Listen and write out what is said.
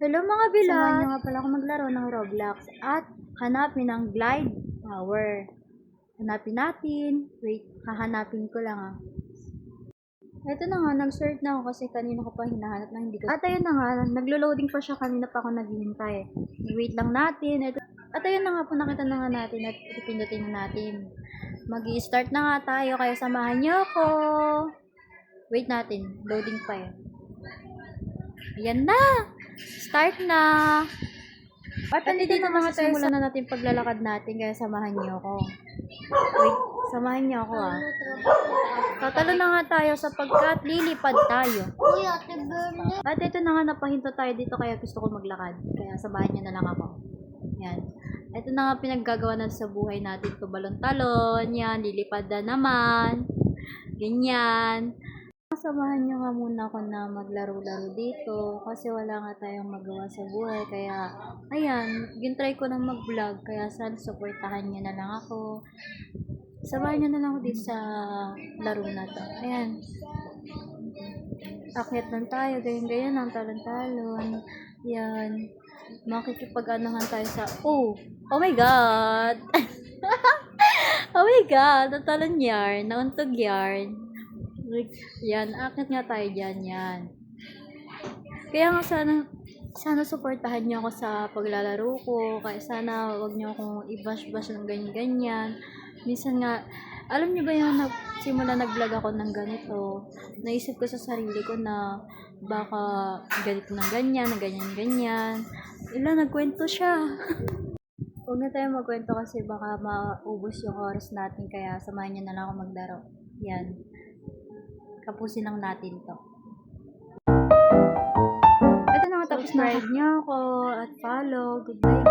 Hello mga bilat! Samahan niyo nga pala ako maglaro ng Roblox at hanapin ang Glide Tower. Hanapin natin. Wait, hahanapin ko lang Ito na nga, nag-search na ako kasi kanina ko pa hinahanap na hindi ko. At ayun na nga, naglo-loading pa siya, kanina pa ako naghihintay. Wait lang natin. At ayun na nga po, nakita na nga natin at ipindutin na natin. Mag-i-start na nga tayo, kaya samahan niyo ako. Wait natin, loading pa Ayan na! Start na! At dito na nga tayo, simulan na natin paglalakad natin, kaya samahan niyo ako. Wait, samahan niyo ako Tatalo na nga tayo sapagkat lilipad tayo. At ito na nga, napahinto tayo dito kaya gusto ko maglakad. Kaya samahan niyo na lang ako. Yan. Ito na nga pinaggagawa na sa buhay natin. Tubalon-talon. Yan, lilipad na naman. Ganyan. Samahan nyo nga muna ako na maglaro-laro dito kasi wala nga tayong magawa sa buhay. Kaya, ayan, gintry ko na mag-vlog. Kaya sana supportahan nyo na lang ako. Samahan nyo na lang ako dito sa laro na to. Ayan. Akyat lang tayo. Ganyan-ganyan ang talon-talon. Yan. Makikipag-anahan tayo sa... Oh my God! Oh my God! Natalon yarn. Nauntog yarn. Yan, akit nga tayo dyan, yan. Kaya nga sana supportahan niyo ako sa paglalaro ko. Kaya sana wag niyo akong i-bash-bash ng ganyan-ganyan. Minsan nga, alam niyo ba yung simula nag-vlog ako ng ganito, naisip ko sa sarili ko na baka ganito ng ganyan, na ganyan-ganyan. Nagkwento siya. Huwag na tayo magkwento kasi baka maubos yung oras natin. Kaya samahan niyo na lang ako maglaro. Yan. Kapusin lang natin to. Ito na nga, tapos subscribe niyo ako at follow. Goodbye.